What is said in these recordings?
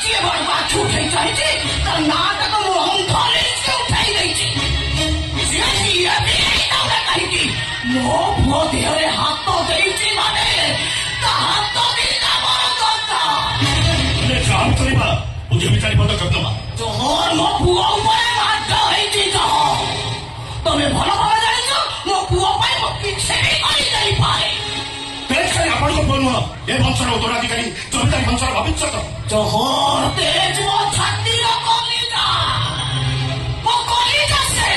ଯିଏ ବଡ଼ ବାଛୁ ଉଠେଇ ଚାହିଁଛି ତା ନାଁଟା ତ ମୁଁ ଅଙ୍ଘରେ ଉଠାଇ ଦେଇଛି। ସିଏ ଯିଏ ବି ହେଇଥାଉନା କାହିଁକି ମୋ ପୁଅ ଦେହରେ ହାତ ଦେଇଛି ମାନେ ତା ହାତ ଦିଟା ମୋର ଦରକାର। କରିବା ବୁଝି ବିଚାରି ପଦକ୍ଷେପ ନେବା। ତୋର ମୋ ପୁଅ ଉପରେ ମାଡ଼ ହେଇଛି ତ ତମେ ଭଲ ଭାବେ ଜାଣିଛ ମୋ ପୁଅ ପାଇଁ ମୁଁ କିଛି ବି କରିଦେଇପାରେ। ଆପଣଙ୍କ ପୁଅ ନୁହଁ ଏ ବଂଶର ଉତ୍ତରାଧିକାରୀ ଜମିଦାରୀ ବଂଶର ଭବିଷ୍ୟତ। ଜୋହର ତେଜ ମୋ ଛାତିର କଲିଜା ମୋ କଲିଜା ସେ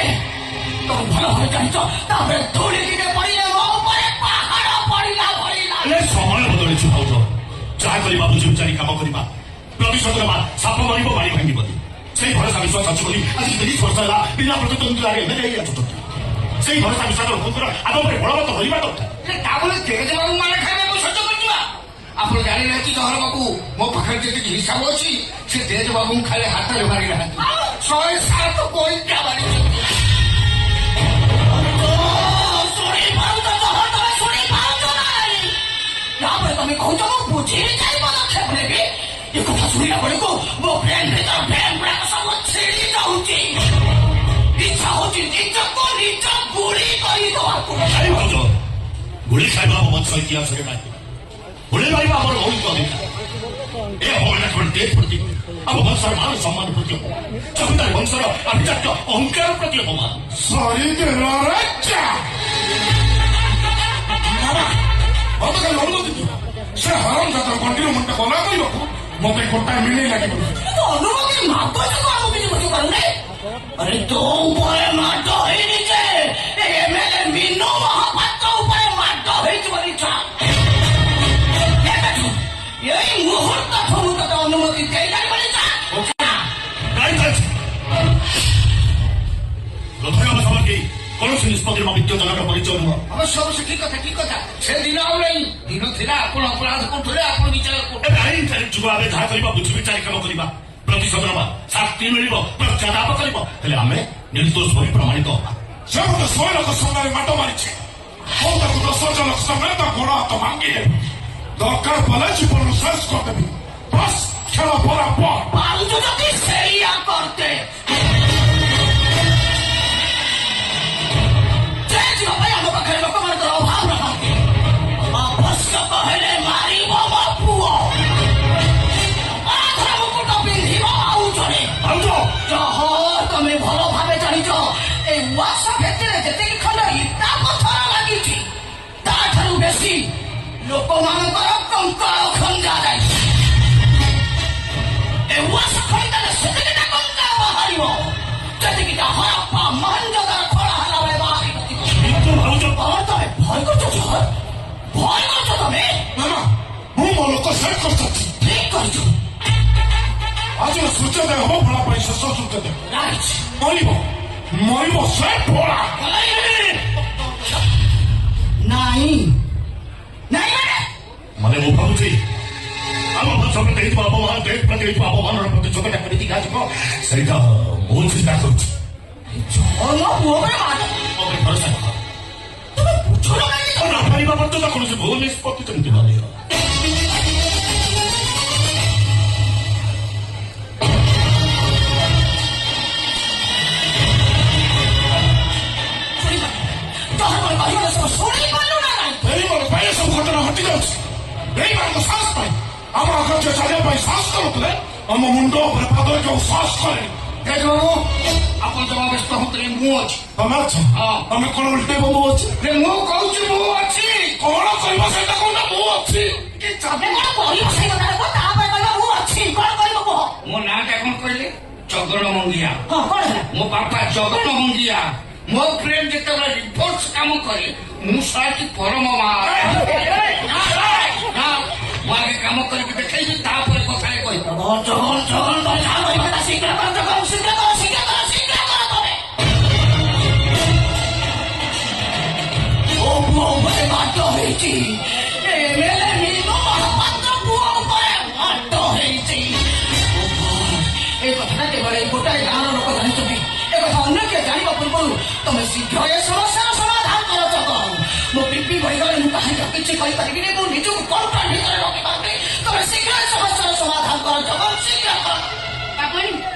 ତମେ ଭଲ ଭାବେ ଜାଣିଛ। ତାପରେ ଧୂଳି ଦିନେ ପଡ଼ିଲେ ମୋ ଉପରେ ପାହାଡ଼ ପଡ଼ିଲା ଭଳି ଲାଗେ। ସମୟ ବଦଳିଛି ଭାଉଜ। ଯାହା କରିବା ବୁଝି ବିଚାରି କାମ କରିବା। ପ୍ରତିଶୋଧ ନେବା ସାପ ମାରିବ ବାଡ଼ି ଭାଙ୍ଗିବନି ସେଇ ଭରସା ବିଶ୍ୱାସ ଅଛି ବୋଲି ଆଜି 30 ବର୍ଷ ହେଲା ବିନା ପ୍ରତିଦ୍ୱନ୍ଦ୍ୱିତାରେ ଏମଏଲଏ ହେଇ ଆସୁଛନ୍ତି। ସେଇ ଭରସା ବିଶ୍ୱାସ ଲୋକଙ୍କର ଆଗ ଉପରେ ବଳବତ ରହିବା ଦରକାର। ତା ବୋଲି ତେଜ ବାବୁ ମାନେ ଖାଇବାକୁ ସହ୍ୟ କରିଯିବା। ଆପଣ ଜାଣିନାହାନ୍ତି ଜହର ବାବୁ ମୋ ପାଖରେ ଯେତିକି ହିସାବ ଅଛି ସେ ତେଜ ବାବୁଙ୍କୁ ଖାଲି ହାତରେ ମାରି ନାହାନ୍ତି 107 ପଇସା ମାରିଛନ୍ତି। ତାପରେ ତମେ କହୁଛ ମୁଁ ବୁଝିବି ଚାରି ପଦକ୍ଷେପ ନେବି। ଏ କଥା ଶୁଣିଲା ବେଳକୁ ମୋ ବ୍ରେନ୍ ଭିତର ବ୍ରେନ୍ ଗୁଡାକ ସବୁ ଛିଡ଼ି ଯାଉଛି। ଇଚ୍ଛା ହଉଛି ନିଜକୁ ନିଜ ଗୁଳି କରିଦେବାକୁ। ଭାଉଜ ଗୁଳି ଖାଇବା ଆମ ବଂଶ ଇତିହାସରେ ନାହିଁ। ଗୁଳି ମାରିବା ଆମର ମୌଳିକ ଅଧିକାର। ଏ ଅବହେଳା କେବଳ ଦେଶ ପ୍ରତି ଆମ ବଂଶର ମାନ ସମ୍ମାନ ପ୍ରତି ଜମିଦାରୀ ବଂଶର ଆଭିଜାତ୍ୟ ଅହଙ୍କାର ପ୍ରତି ଅପମାନ। ଗତକାଲି ଅନୁମତି ଦିଅ ସେ ହରମ ଜାତର କଣ୍ଟିର ମୁଣ୍ଡ ବନା କରିବାକୁ ମତେ ଗୋଟାଏ ମିଳେଇ ଲାଗିବ। ଅନୁମତି ମାଗୁଛୁ ଆଉ କିଛି ବୁଝିପାରୁନି। ଆରେ ତୋ ଉପରେ ମାଡ଼ ହେଇନି ଯେ ଏମଏଲଏ ମିନୁ ମହାପାତ୍ର ଉପରେ ମାଡ଼ ହେଇଛି ବୋଲି ଏଇ ମୁହୂର୍ତ୍ତ ଠୁ ତତେ ଅନୁମତି ଦେଇଲାଣି ବୋଲି କୌଣସି ନିଷ୍ପତ୍ତିର ବିଦ୍ୟଜନକ ପରିଚୟ ନୁହଁ। ଅବଶ୍ୟ ଅବଶ୍ୟ ଠିକ କଥା ସେ ଦିନ ଆଉ ନାହିଁ। ଦିନ ଥିଲା ଆପଣ ଅପରାଧ କରୁଥିଲେ ଆପଣ ବିଚାର ଯୁଗ ଆମେ ଯାହା କରିବା ବୁଝି ବିଚାରି କାମ କରିବା। ପ୍ରତିଶୋଧ ନେବା ଶାସ୍ତି ମିଳିବ ପଶ୍ଚାତାପ କରିବ ହେଲେ ଆମେ ନିର୍ଦ୍ଦୋଷ ବୋଲି ପ୍ରମାଣିତ ହବା। ସେ ମୋତେ 100 ଲୋକ ସାମ୍ନାରେ ମାଡ଼ ମାରିଛି। ମୁଁ ତାକୁ 10 ଲୋକ ସାମ୍ନାରେ ତା ଗୋଡ଼ ହାତ ଭାଙ୍ଗିଦେବି। ଦରକାର ପଡ଼ିଲେ ଜୀବନ ଶେଷ କରିଦେବି। ବସ୍ ଖେଳ ବରାବର। ପାରୁଛୁ ଯଦି ସେଇଆ କରତେ। ଯିବା ପାଇଁ ଆମ ପାଖରେ ଲୋକମାନଙ୍କର ଅଭାବ ନାହାନ୍ତି। ଆବଶ୍ୟକ ହେଲେ ମାରିବ ମୋ ପୁଅ। ମୁକୁଟ ପିନ୍ଧିବ ଆଉ ଜଣେ। ତମେ ଭଲ ଭାବେ ଜାଣିଛ ଏ ଉଆସ ଭିତରେ ଯେତିକି ଖଣ୍ଡ ଇଟା ପଥର ଲାଗିଛି ତାଠାରୁ ବେଶୀ ଲୋକମାନଙ୍କର କଙ୍କାଳ ଖଞ୍ଜା ଯାଇଛି। ଏ ଉଆସ ଖଞ୍ଜାରେ ସେତିକିଟା କଙ୍କାଳ ବାହାରିବ ଯେତିକିଟା ହରପ୍ପା ମହେଞ୍ଜୋଦାର ଖୋଳା ହେଲା ବେଳେ ବାହାରି ନଥିବ। ତମେ ଭୟ କରୁଛ ଜହର? ଭୟ କରୁଛ ତମେ? ମାମା ମୁଁ ମୋ ଲୋକ ସେଟ୍ କରିସାରିଛି। ଠିକ କରିଛୁ। ଆଜିର ସୂର୍ଯ୍ୟୋଦୟ ହବ ଭୋଳା ପାଇଁ ଶେଷ ସୂର୍ଯ୍ୟୋଦୟ। ମରିବ ସେ ଭୋଳା। ନାଇଁ ମାନେ ମୁଁ ଭାବୁଛି ଆମ ବଂଶ ପ୍ରତି ହେଇଥିବା ଅପମାନ ଦେଶ ପ୍ରତି ହେଇଥିବା ଅପମାନର ପ୍ରତିଶୋଧଟା କେମିତି ଦିଆଯିବ ସେଇଟା ମୁଁ ଚିନ୍ତା କରୁଛି। ଭରସା ନପାରିବା ପର୍ଯ୍ୟନ୍ତ କୌଣସି ଭୁଲ ନିଷ୍ପତ୍ତି କେମିତି ମାନିବ? ସବୁ ଘଟଣା ଘଟି ଯାଉଛି। ଏଇମାନଙ୍କ ସାହସ ପାଇଁ ଆମ ଆଗରେ ଚାଲିବା ପାଇଁ ସାହସ କରୁଥିଲେ ଆମ ମୁଣ୍ଡ ଉପରେ ପାଦ ଯୋଉ ସାହସ କରେ। ଆପଣ ଜମା ବ୍ୟସ୍ତ ହୁଅନ୍ତୁନି ମୁଁ ଅଛି। ତମେ ଅଛ? ତମେ କଣ ଉଲ୍ଟେଇବ ମୁଁ ଅଛି? ମୁଁ କହୁଛି ମୁଁ ଅଛି। କଣ କହିବ ସେଇଟା କହୁନ ମୁଁ ଅଛି। ତମେ କଣ କହିବ ସେଇ କଥା ତାପରେ କହିବ ମୁଁ ଅଛି। କଣ କହିବ କୁହ? ମୋ ନାଁଟା କଣ କହିଲେ? ଜଗନ ମଙ୍ଗିଆ। କଣ ହେଲା? ମୋ ବାପା ଜଗନ ମଙ୍ଗିଆ। ମୋ ଫ୍ରେଣ୍ଡ ଯେତେବେଳେ ରିପୋର୍ଟ କାମ କରେ ମୁଁ ସାଥି ପରମ ମୁଁ ଆଗେ କାମ କରିକି ଦେଖେଇବି ତାପରେ କଥାରେ କହିବି। ମାଡ଼ ହେଇଛି ଏ କଥାଟା କେବଳ ଗୋଟାଏ ଗାଁର ଲୋକ ଜାଣିଛନ୍ତି। ଏ କଥା ଅନ୍ୟ କିଏ ଜାଣିବା ପୂର୍ବରୁ ତମେ ଶୀଘ୍ର ଏ ସମସ୍ୟାର ସମାଧାନ କର ଜଗନ। ମୋ ବିପି ବହିଗଲେ ମୁଁ କାହିଁକି କିଛି କହିପାରିବିନି। ମୁଁ ନିଜକୁ କଣ୍ଟ୍ରୋଲ ଭିତରେ ରଖିପାରୁନି। ତମେ ଶୀଘ୍ର ଏ ସମସ୍ୟାର ସମାଧାନ କର ଜବାବ ଶୀଘ୍ର କର। ବାବୁଆଣୀ